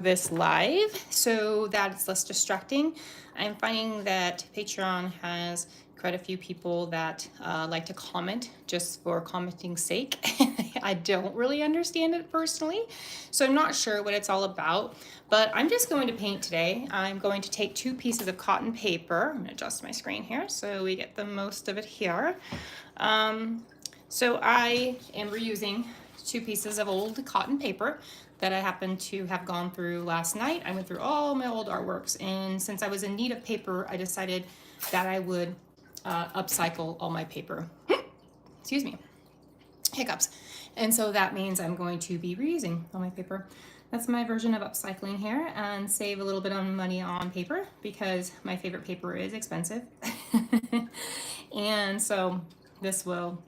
this live so that it's less distracting. I'm finding that Patreon has quite a few people that like to comment just for commenting's sake. I don't really understand it personally, so I'm not sure what it's all about, but I'm just going to paint today. I'm going to take 2 pieces of cotton paper. I'm going to adjust my screen here so we get the most of it here. So I am reusing 2 pieces of old cotton paper that I happened to have gone through last night. I went through all my old artworks, and since I was in need of paper, I decided that I would upcycle all my paper. Excuse me, hiccups. And so that means I'm going to be reusing all my paper. That's my version of upcycling here, and save a little bit of money on paper because my favorite paper is expensive. And so this will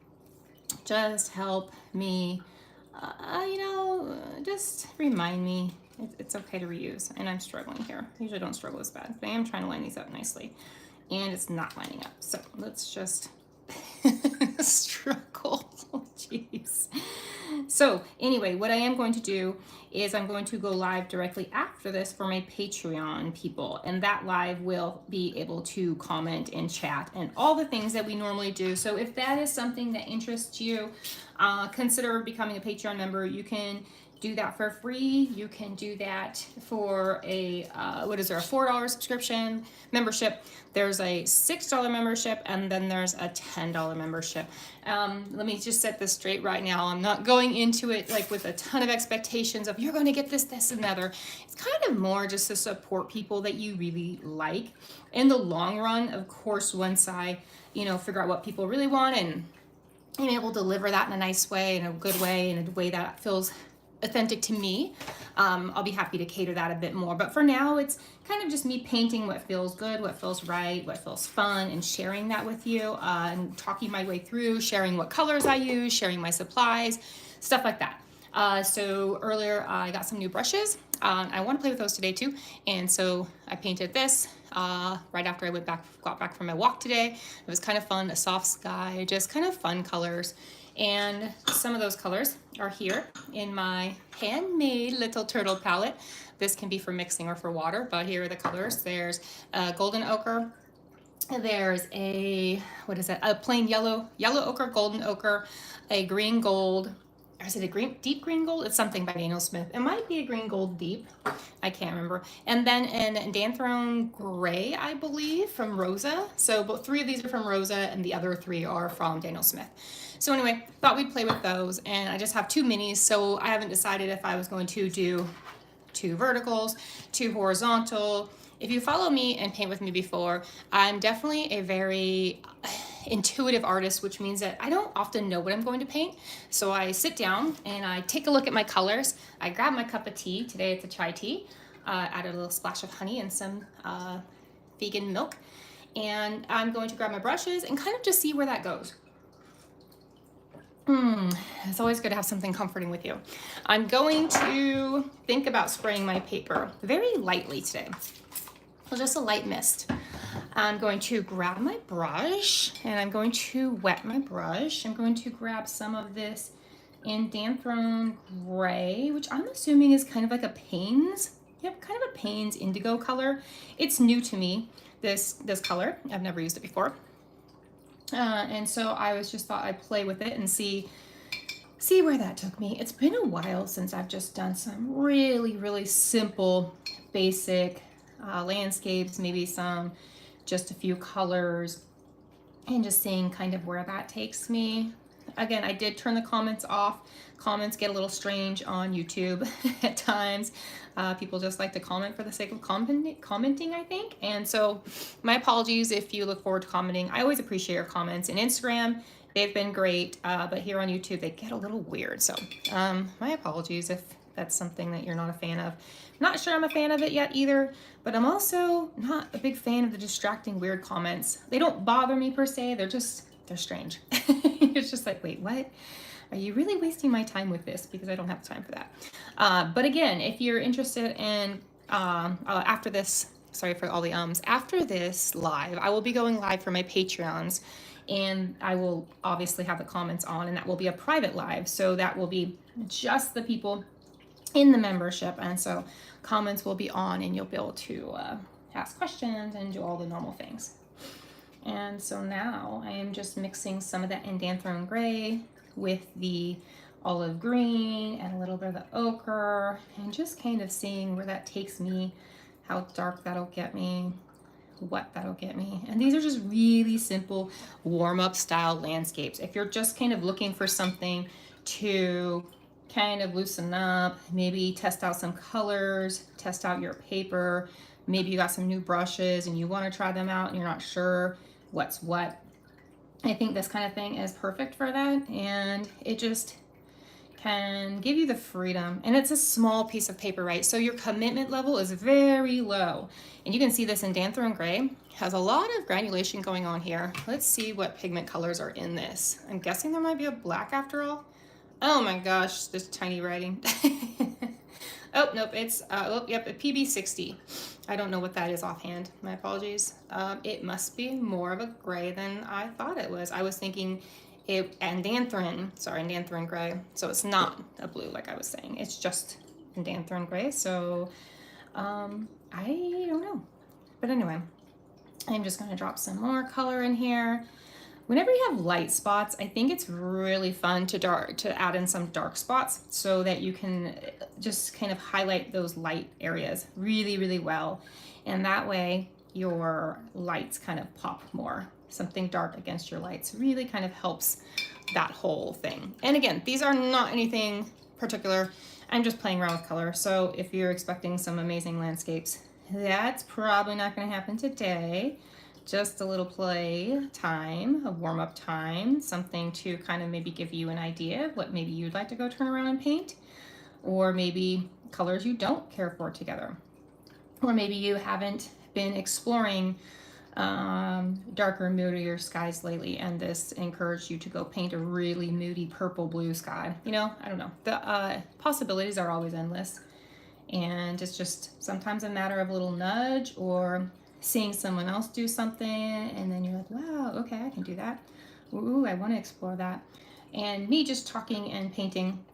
just help me just remind me it's okay to reuse. And I'm struggling here. I usually don't struggle this bad, but I am trying to line these up nicely, and it's not lining up. So let's just struggle. Jeez. So anyway, what I am going to do is I'm going to go live directly after this for my Patreon people, and that live will be able to comment and chat and all the things that we normally do. So if that is something that interests you, consider becoming a Patreon member. You can do that for free. You can do that for a $4 subscription membership. There's a $6 membership, and then there's a $10 membership. Let me just set this straight right now. I'm not going into it like with a ton of expectations of you're going to get this, this, and the other. It's kind of more just to support people that you really like. In the long run, of course, once I, figure out what people really want and being able to deliver that in a nice way, in a good way, in a way that feels authentic to me, I'll be happy to cater that a bit more. But for now, it's kind of just me painting what feels good, what feels right, what feels fun, and sharing that with you, and talking my way through, sharing what colors I use, sharing my supplies, stuff like that. So earlier I got some new brushes. I want to play with those today too, and so I painted this right after I got back from my walk today. It was kind of fun, a soft sky, just kind of fun colors. And some of those colors are here in my handmade little turtle palette. This can be for mixing or for water, but here are the colors. There's golden ochre. There's a plain yellow ochre, golden ochre, a green gold. Or is it a deep green gold? It's something by Daniel Smith. It might be a green gold deep. I can't remember. And then an Danthrone gray, I believe, from Rosa. So 3 of these are from Rosa, and the other 3 are from Daniel Smith. So anyway, thought we'd play with those. And I just have 2 minis, so I haven't decided if I was going to do 2 verticals, 2 horizontal. If you follow me and paint with me before, I'm definitely a very intuitive artist, which means that I don't often know what I'm going to paint. So I sit down and I take a look at my colors. I grab my cup of tea. Today it's a chai tea. Add a little splash of honey and some vegan milk. And I'm going to grab my brushes and kind of just see where that goes. It's always good to have something comforting with you. I'm going to think about spraying my paper very lightly today. So just a light mist. I'm going to grab my brush and I'm going to wet my brush. I'm going to grab some of this in Danthrone gray, which I'm assuming is kind of like a Payne's. Yep, kind of a Payne's indigo color. It's new to me, this color. I've never used it before. And so I just thought I'd play with it and see where that took me. It's been a while since I've just done some really, really simple, basic landscapes, maybe just a few colors, and just seeing kind of where that takes me. Again, I did turn the comments off. Comments get a little strange on YouTube at times. People just like to comment for the sake of commenting, I think. And so my apologies if you look forward to commenting. I always appreciate your comments. And Instagram, they've been great, but here on YouTube, they get a little weird. So my apologies if that's something that you're not a fan of. Not sure I'm a fan of it yet either, but I'm also not a big fan of the distracting weird comments. They don't bother me per se, they're strange. It's just like, wait, what? Are you really wasting my time with this? Because I don't have time for that. But again, if you're interested in, after this, sorry for all the after this live, I will be going live for my Patreons, and I will obviously have the comments on, and that will be a private live. So that will be just the people in the membership. And so comments will be on and you'll be able to ask questions and do all the normal things. And so now I am just mixing some of that Indanthrone Gray with the olive green and a little bit of the ochre, and just kind of seeing where that takes me, how dark that'll get me, what that'll get me. And these are just really simple warm-up style landscapes. If you're just kind of looking for something to kind of loosen up, maybe test out some colors, test out your paper, maybe you got some new brushes and you want to try them out and you're not sure what's what, I think this kind of thing is perfect for that. And it just can give you the freedom, and it's a small piece of paper, right? So your commitment level is very low, and you can see this Indanthrone Gray has a lot of granulation going on here. Let's see what pigment colors are in this. I'm guessing there might be a black after all. Oh my gosh, this tiny writing. Oh, nope, it's, oh, yep, a PB60. I don't know what that is offhand. My apologies. It must be more of a gray than I thought it was. I was thinking Indanthrone Gray. So it's not a blue like I was saying. It's just Indanthrone Gray. So I don't know. But anyway, I'm just going to drop some more color in here. Whenever you have light spots, I think it's really fun to add in some dark spots so that you can just kind of highlight those light areas really, really well. And that way your lights kind of pop more. Something dark against your lights really kind of helps that whole thing. And again, these are not anything particular. I'm just playing around with color. So if you're expecting some amazing landscapes, that's probably not going to happen today. Just a little play time, a warm-up time, something to kind of maybe give you an idea of what maybe you'd like to go turn around and paint, or maybe colors you don't care for together, or maybe you haven't been exploring darker, moodier skies lately, and this encouraged you to go paint a really moody purple blue sky. You know, I don't know. The possibilities are always endless, and it's just sometimes a matter of a little nudge or seeing someone else do something, and then you're like, wow, okay, I can do that. Ooh, I want to explore that. And me just talking and painting,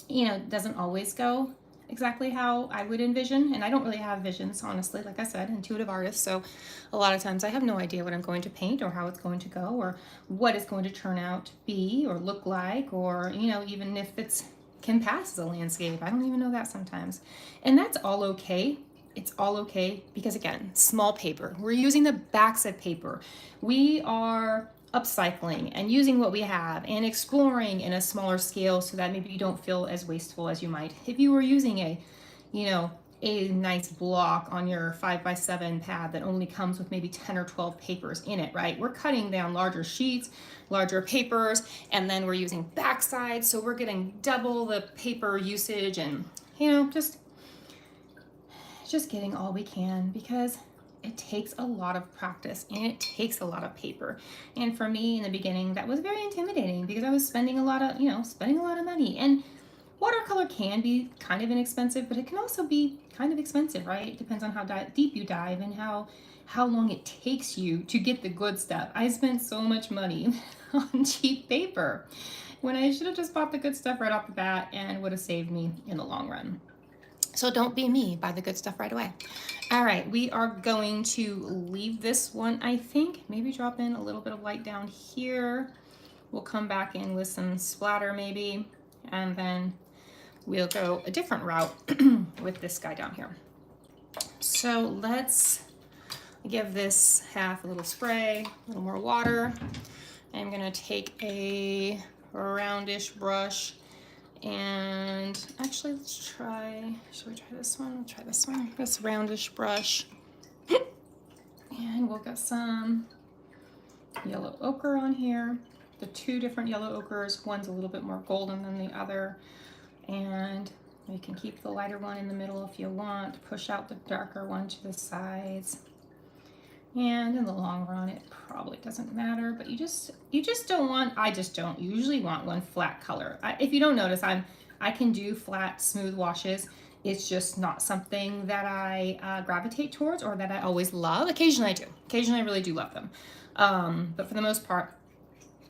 you know, doesn't always go exactly how I would envision. And I don't really have visions, honestly, like I said, intuitive artist. So a lot of times I have no idea what I'm going to paint or how it's going to go or what it's going to turn out to be or look like, or, you know, even if it's can pass as a landscape. I don't even know that sometimes. And that's all okay. It's all okay because, again, small paper. We're using the backs of paper. We are upcycling and using what we have and exploring in a smaller scale so that maybe you don't feel as wasteful as you might if you were using a, you know, a nice block on your 5x7 pad that only comes with maybe 10 or 12 papers in it, right? We're cutting down larger sheets, larger papers, and then we're using backside, so we're getting double the paper usage and, you know, just getting all we can, because it takes a lot of practice and it takes a lot of paper. And for me in the beginning, that was very intimidating because I was spending a lot of money. And watercolor can be kind of inexpensive, but it can also be kind of expensive, right? It depends on how deep you dive and how long it takes you to get the good stuff. I spent so much money on cheap paper when I should have just bought the good stuff right off the bat and would have saved me in the long run. So don't be me, buy the good stuff right away. All right, we are going to leave this one, I think. Maybe drop in a little bit of light down here. We'll come back in with some splatter maybe, and then we'll go a different route with this guy down here. So let's give this half a little spray, a little more water. I'm gonna take a roundish brush. And actually, should we try this one? We'll try this one, this roundish brush. And we'll get some yellow ochre on here. The two different yellow ochres, one's a little bit more golden than the other. And you can keep the lighter one in the middle if you want, push out the darker one to the sides. And in the long run, it probably doesn't matter, but you just don't want, I just don't usually want one flat color. If you don't notice, I can do flat, smooth washes. It's just not something that I gravitate towards or that I always love. Occasionally I do. Occasionally I really do love them. But for the most part,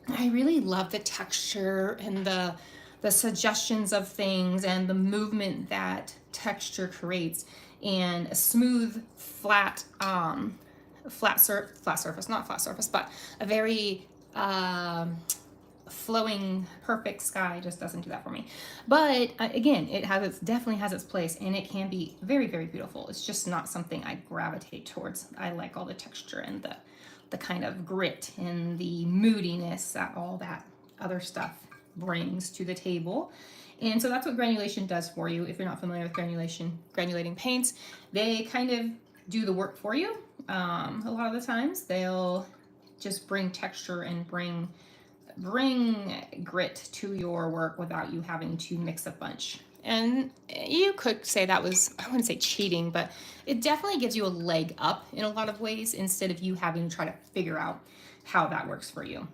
I really love the texture and the the suggestions of things and the movement that texture creates, and a smooth, flat surface, not flat surface, but a very flowing, perfect sky just doesn't do that for me. But again, definitely has its place, and it can be very, very beautiful. It's just not something I gravitate towards. I like all the texture and the kind of grit and the moodiness that all that other stuff brings to the table. And so that's what granulation does for you. If you're not familiar with granulating paints, they kind of do the work for you. A lot of the times they'll just bring texture and bring grit to your work without you having to mix a bunch. And you could say that was, I wouldn't say cheating, but it definitely gives you a leg up in a lot of ways instead of you having to try to figure out how that works for you.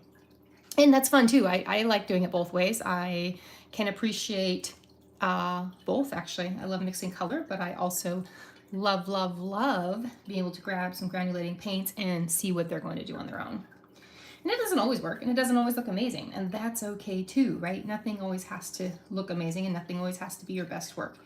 And that's fun too. I like doing it both ways. I can appreciate both, actually. I love mixing color, but I also love, love, love being able to grab some granulating paints and see what they're going to do on their own. And it doesn't always work, and it doesn't always look amazing, and that's okay too, right? Nothing always has to look amazing, and nothing always has to be your best work.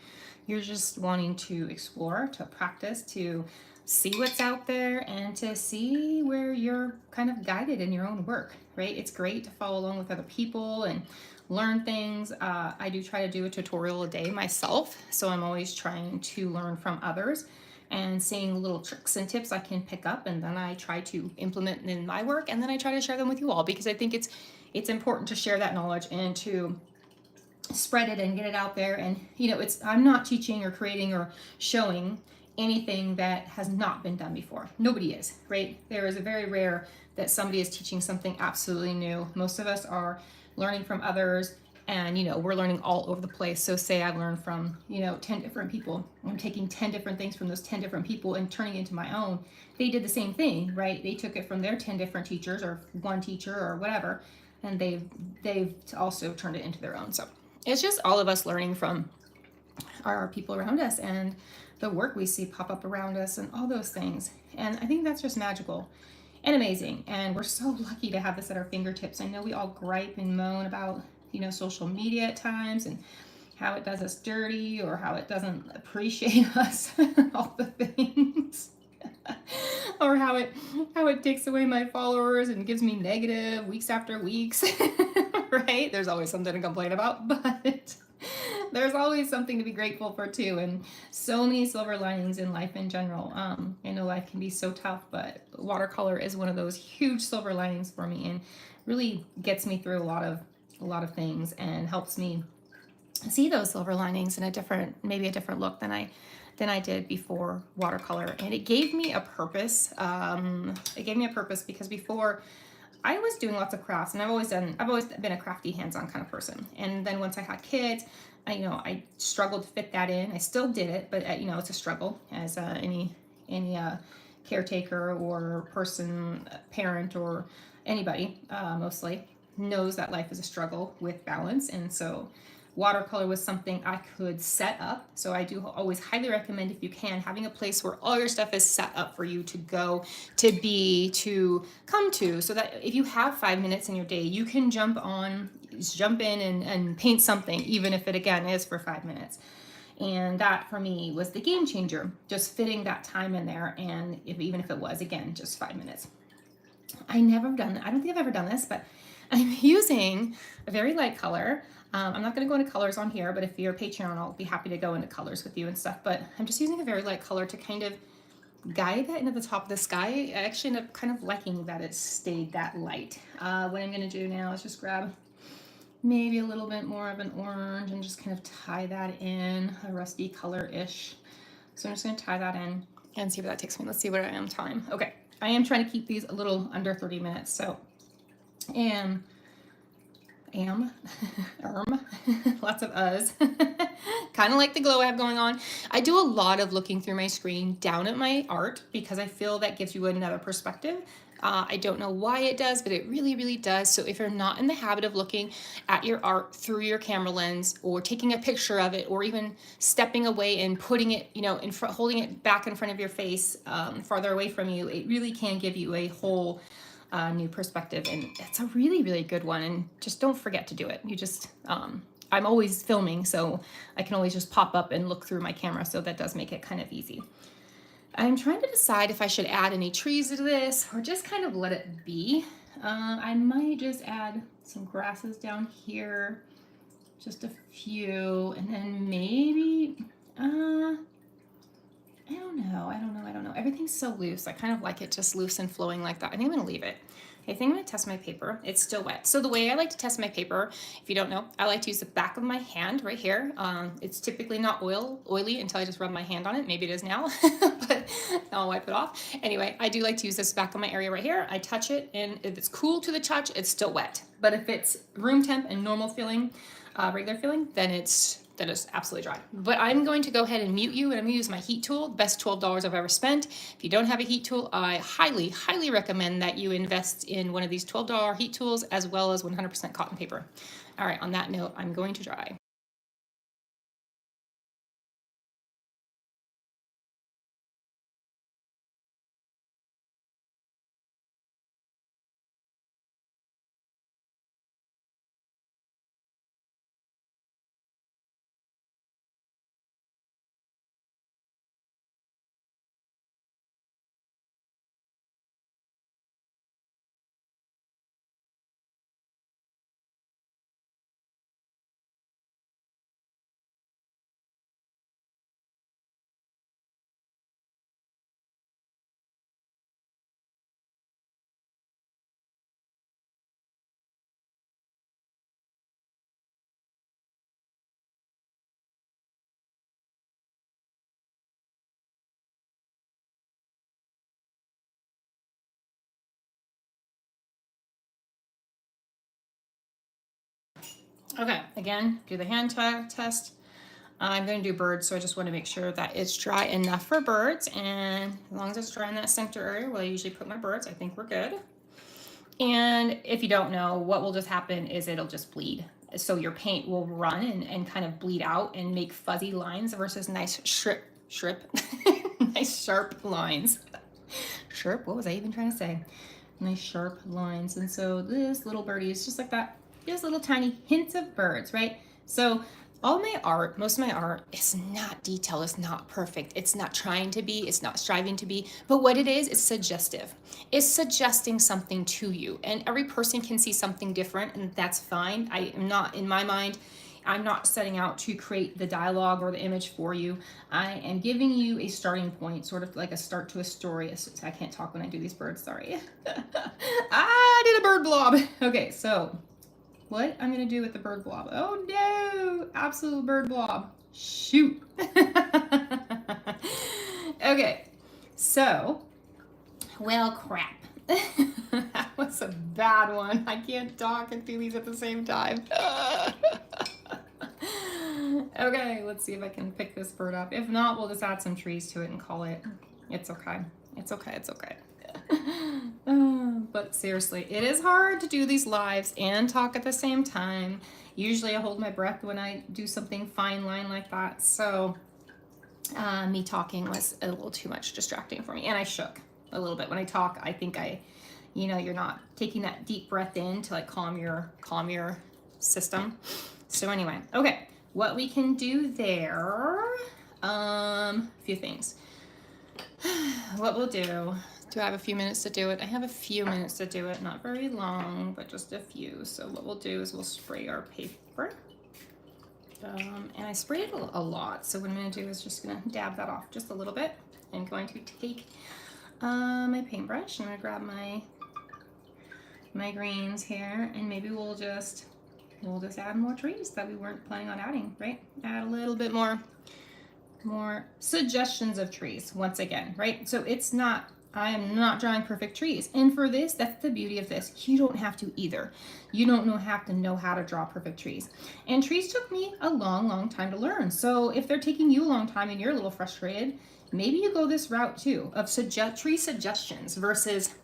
You're just wanting to explore, to practice, to see what's out there, and to see where you're kind of guided in your own work, right? It's great to follow along with other people and learn things. I do try to do a tutorial a day myself, so I'm always trying to learn from others and seeing little tricks and tips I can pick up, and then I try to implement in my work, and then I try to share them with you all, because I think it's important to share that knowledge and to spread it and get it out there. And I'm not teaching or creating or showing anything that has not been done before. Nobody is, right? There is a very rare that somebody is teaching something absolutely new. Most of us are learning from others, and we're learning all over the place. So say I've learned from 10 different people. I'm taking 10 different things from those 10 different people and turning it into my own. They did the same thing, right? They took it from their 10 different teachers or one teacher or whatever, and they've also turned it into their own. So it's just all of us learning from our people around us and the work we see pop up around us and all those things. And I think that's just magical and amazing. And we're so lucky to have this at our fingertips. I know we all gripe and moan about social media at times and how it does us dirty or how it doesn't appreciate us, all the things, or how it takes away my followers and gives me negative weeks after weeks, right? There's always something to complain about, but there's always something to be grateful for too, and so many silver linings in life in general. I know life can be so tough, but watercolor is one of those huge silver linings for me, and really gets me through a lot of things and helps me see those silver linings in maybe a different look than I did before watercolor. And it gave me a purpose. Because before I was doing lots of crafts, and I've always been a crafty, hands-on kind of person. And then once I had kids, I struggled to fit that in. I still did it, but it's a struggle, as any caretaker or person, parent, or anybody mostly knows that life is a struggle with balance. And so watercolor was something I could set up. So I do always highly recommend, if you can, having a place where all your stuff is set up for you to go, to come to, so that if you have 5 minutes in your day, you can jump in and paint something, even if it again is for 5 minutes. And that for me was the game changer, just fitting that time in there. And even if it was, again, just 5 minutes. I don't think I've ever done this, but I'm using a very light color. I'm not going to go into colors on here, but if you're a Patreon, I'll be happy to go into colors with you and stuff. But I'm just using a very light color to kind of guide that into the top of the sky. I actually end up kind of liking that it stayed that light. What I'm going to do now is just grab maybe a little bit more of an orange and just kind of tie that in, a rusty color-ish. So I'm just going to tie that in and see where that takes me. Let's see where I am time. Okay, I am trying to keep these a little under 30 minutes, so lots of us. Kind of like the glow I have going on. I do a lot of looking through my screen down at my art because I feel that gives you another perspective. I don't know why it does, but it really, really does. So if you're not in the habit of looking at your art through your camera lens, or taking a picture of it, or even stepping away and putting it, in front, holding it back in front of your face, farther away from you, it really can give you a whole new perspective. And it's a really, really good one. And just don't forget to do it. I'm always filming, so I can always just pop up and look through my camera, so that does make it kind of easy. I'm trying to decide if I should add any trees to this or just kind of let it be. I might just add some grasses down here, just a few, and then maybe, I don't know. Everything's so loose. I kind of like it just loose and flowing like that. I think I'm gonna leave it. I think I'm gonna test my paper. It's still wet. So the way I like to test my paper, if you don't know, I like to use the back of my hand right here. It's typically not oily until I just rub my hand on it. Maybe it is now, but I'll wipe it off. Anyway, I do like to use this back of my area right here. I touch it, and if it's cool to the touch, it's still wet. But if it's room temp and normal feeling, regular feeling, then it's absolutely dry. But I'm going to go ahead and mute you, and I'm gonna use my heat tool, best $12 I've ever spent. If you don't have a heat tool, I highly, highly recommend that you invest in one of these $12 heat tools, as well as 100% cotton paper. All right, on that note, I'm going to dry. Okay, again, do the hand test. I'm going to do birds, so I just want to make sure that it's dry enough for birds. And as long as it's dry in that center area where I usually put my birds, I think we're good. And if you don't know, what will just happen is it'll just bleed. So your paint will run and kind of bleed out and make fuzzy lines versus nice nice sharp lines. Sharp, what was I even trying to say? Nice sharp lines. And so this little birdie is just like that. Just little tiny hints of birds, right? So all my art, most of my art is not detailed, it's not perfect, it's not trying to be, it's not striving to be, but what it is suggestive. It's suggesting something to you, and every person can see something different, and that's fine. I am not, in my mind, I'm not setting out to create the dialogue or the image for you. I am giving you a starting point, sort of like a start to a story. I can't talk when I do these birds, sorry. I did a bird blob. Okay, so what I'm gonna do with the bird blob. Oh no, absolute bird blob. Shoot. Okay, so, well, crap. That was a bad one. I can't talk and do these at the same time. Okay, let's see if I can pick this bird up. If not, we'll just add some trees to it and call it. It's okay. It's okay. It's okay. But seriously, it is hard to do these lives and talk at the same time. Usually I hold my breath when I do something fine line like that. So me talking was a little too much distracting for me. And I shook a little bit. When I talk, I think you're not taking that deep breath in to like calm your system. So anyway, okay, what we can do there, a few things. What we'll do I have a few minutes to do it? I have a few minutes to do it, not very long, but just a few. So what we'll do is we'll spray our paper. And I sprayed it a lot. So what I'm gonna do is just gonna dab that off just a little bit. I'm going to take my paintbrush. I'm gonna grab my greens here, and maybe we'll just add more trees that we weren't planning on adding, right? Add a little bit more suggestions of trees once again, right? So I am not drawing perfect trees. And for this, that's the beauty of this. You don't have to either. You don't have to know how to draw perfect trees. And trees took me a long, long time to learn. So if they're taking you a long time and you're a little frustrated, maybe you go this route too of tree suggestions versus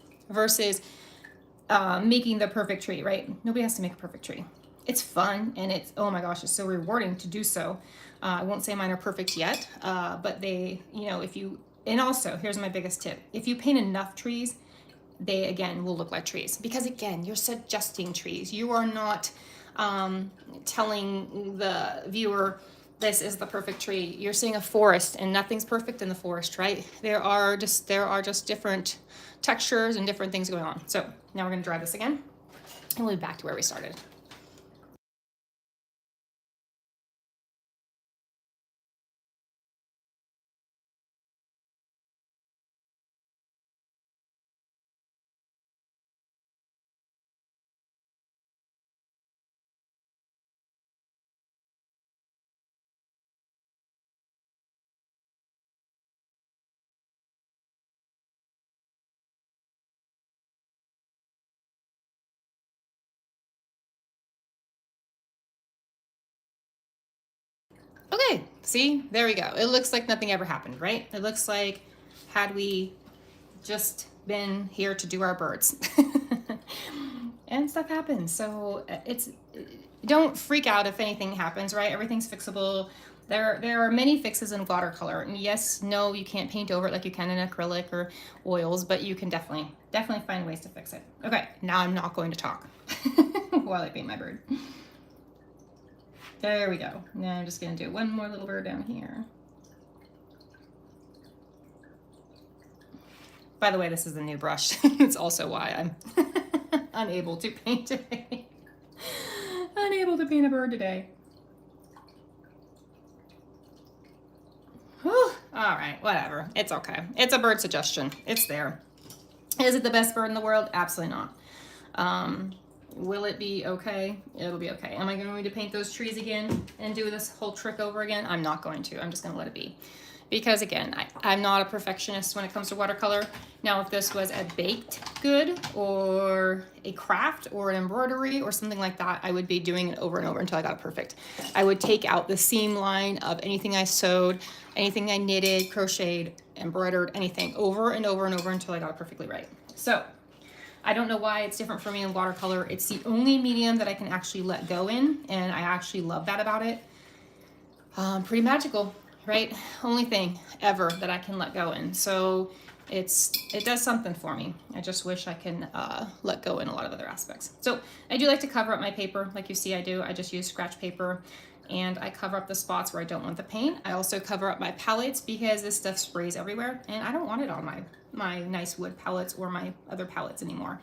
making the perfect tree, right? Nobody has to make a perfect tree. It's fun, and it's, oh my gosh, it's so rewarding to do so. I won't say mine are perfect yet, but they, and also, here's my biggest tip. If you paint enough trees, they, again, will look like trees. Because, again, you're suggesting trees. You are not telling the viewer this is the perfect tree. You're seeing a forest, and nothing's perfect in the forest, right? There are just different textures and different things going on. So now we're going to dry this again, and we'll be back to where we started. Okay, see, there we go. It looks like nothing ever happened, right? It looks like had we just been here to do our birds. And stuff happens. So don't freak out if anything happens, right? Everything's fixable. There are many fixes in watercolor. And yes, no, you can't paint over it like you can in acrylic or oils, but you can definitely find ways to fix it. Okay, now I'm not going to talk while I paint my bird. There we go. Now I'm just gonna do one more little bird down here. By the way, this is the new brush. It's also why I'm unable to paint today. Unable to paint a bird today. Whew. All right, whatever. It's okay. It's a bird suggestion. It's there. Is it the best bird in the world? Absolutely not. Will it be okay? It'll be okay. Am I going to paint those trees again and do this whole trick over again? I'm not going to. I'm just going to let it be. Because again, I'm not a perfectionist when it comes to watercolor. Now, if this was a baked good or a craft or an embroidery or something like that, I would be doing it over and over until I got it perfect. I would take out the seam line of anything I sewed, anything I knitted, crocheted, embroidered, anything over and over and over until I got it perfectly right. So I don't know why it's different for me in watercolor. It's the only medium that I can actually let go in, and I actually love that about it. Pretty magical, right? Only thing ever that I can let go in. So it does something for me. I just wish I can let go in a lot of other aspects. So I do like to cover up my paper, like you see I do. I just use scratch paper, and I cover up the spots where I don't want the paint. I also cover up my palettes because this stuff sprays everywhere, and I don't want it on my nice wood palettes or my other palettes anymore.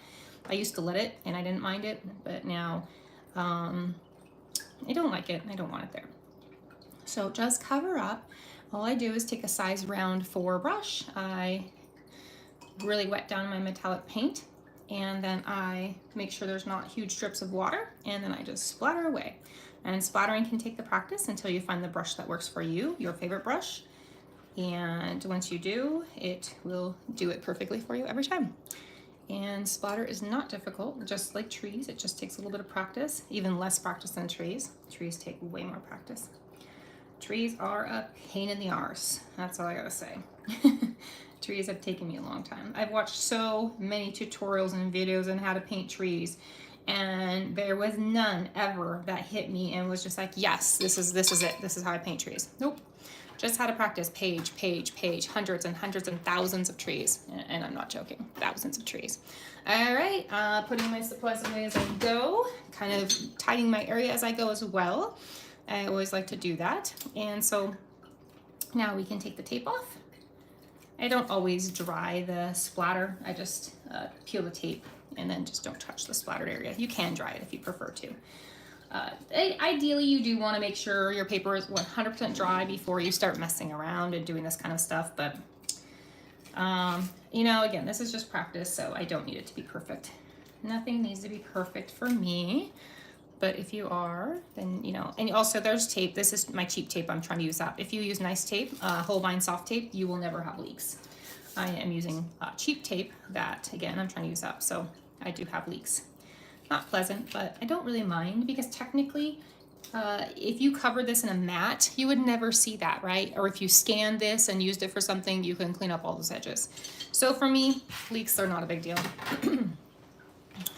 I used to let it, and I didn't mind it, but now I don't like it. I don't want it there. So just cover up. All I do is take a size round 4 brush. I really wet down my metallic paint, and then I make sure there's not huge drips of water, and then I just splatter away. And splattering can take the practice until you find the brush that works for you, your favorite brush. And once you do, it will do it perfectly for you every time. And splatter is not difficult, just like trees. It just takes a little bit of practice, even less practice than trees. Trees take way more practice. Trees are a pain in the arse. That's all I gotta say. Trees have taken me a long time. I've watched so many tutorials and videos on how to paint trees, and there was none ever that hit me and was just like, yes, this is it. This is how I paint trees. Nope. Just how to practice page, hundreds and hundreds and thousands of trees. And I'm not joking, thousands of trees. All right, putting my supplies away as I go, kind of tidying my area as I go as well. I always like to do that. And so now we can take the tape off. I don't always dry the splatter. I just peel the tape and then just don't touch the splattered area. You can dry it if you prefer to. Ideally, you do want to make sure your paper is 100% dry before you start messing around and doing this kind of stuff. But, you know, again, this is just practice, so I don't need it to be perfect. Nothing needs to be perfect for me. But if you are, then, you know, and also there's tape. This is my cheap tape. I'm trying to use that. If you use nice tape, Holbein soft tape, you will never have leaks. I am using cheap tape that, again, I'm trying to use up. So I do have leaks. Not pleasant, but I don't really mind because technically, if you cover this in a mat, you would never see that, right? Or if you scanned this and used it for something, you can clean up all those edges. So for me, leaks are not a big deal.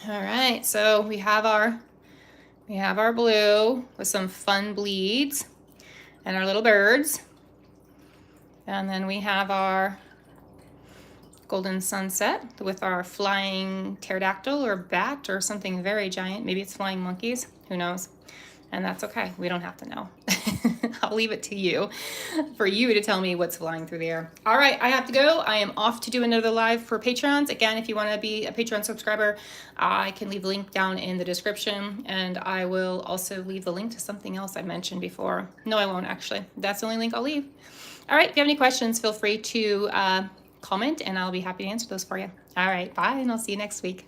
All right, so we have our blue with some fun bleeds and our little birds. And then we have our golden sunset with our flying pterodactyl or bat or something very giant. Maybe it's flying monkeys, who knows? And that's okay, we don't have to know. I'll leave it to you, for you to tell me what's flying through the air. All right, I have to go. I am off to do another live for Patreons. Again, if you want to be a Patreon subscriber, I can leave the link down in the description, and I will also leave the link to something else I mentioned before. No, I won't actually. That's the only link I'll leave. All right, if you have any questions, feel free to comment, and I'll be happy to answer those for you. All right, bye, and I'll see you next week.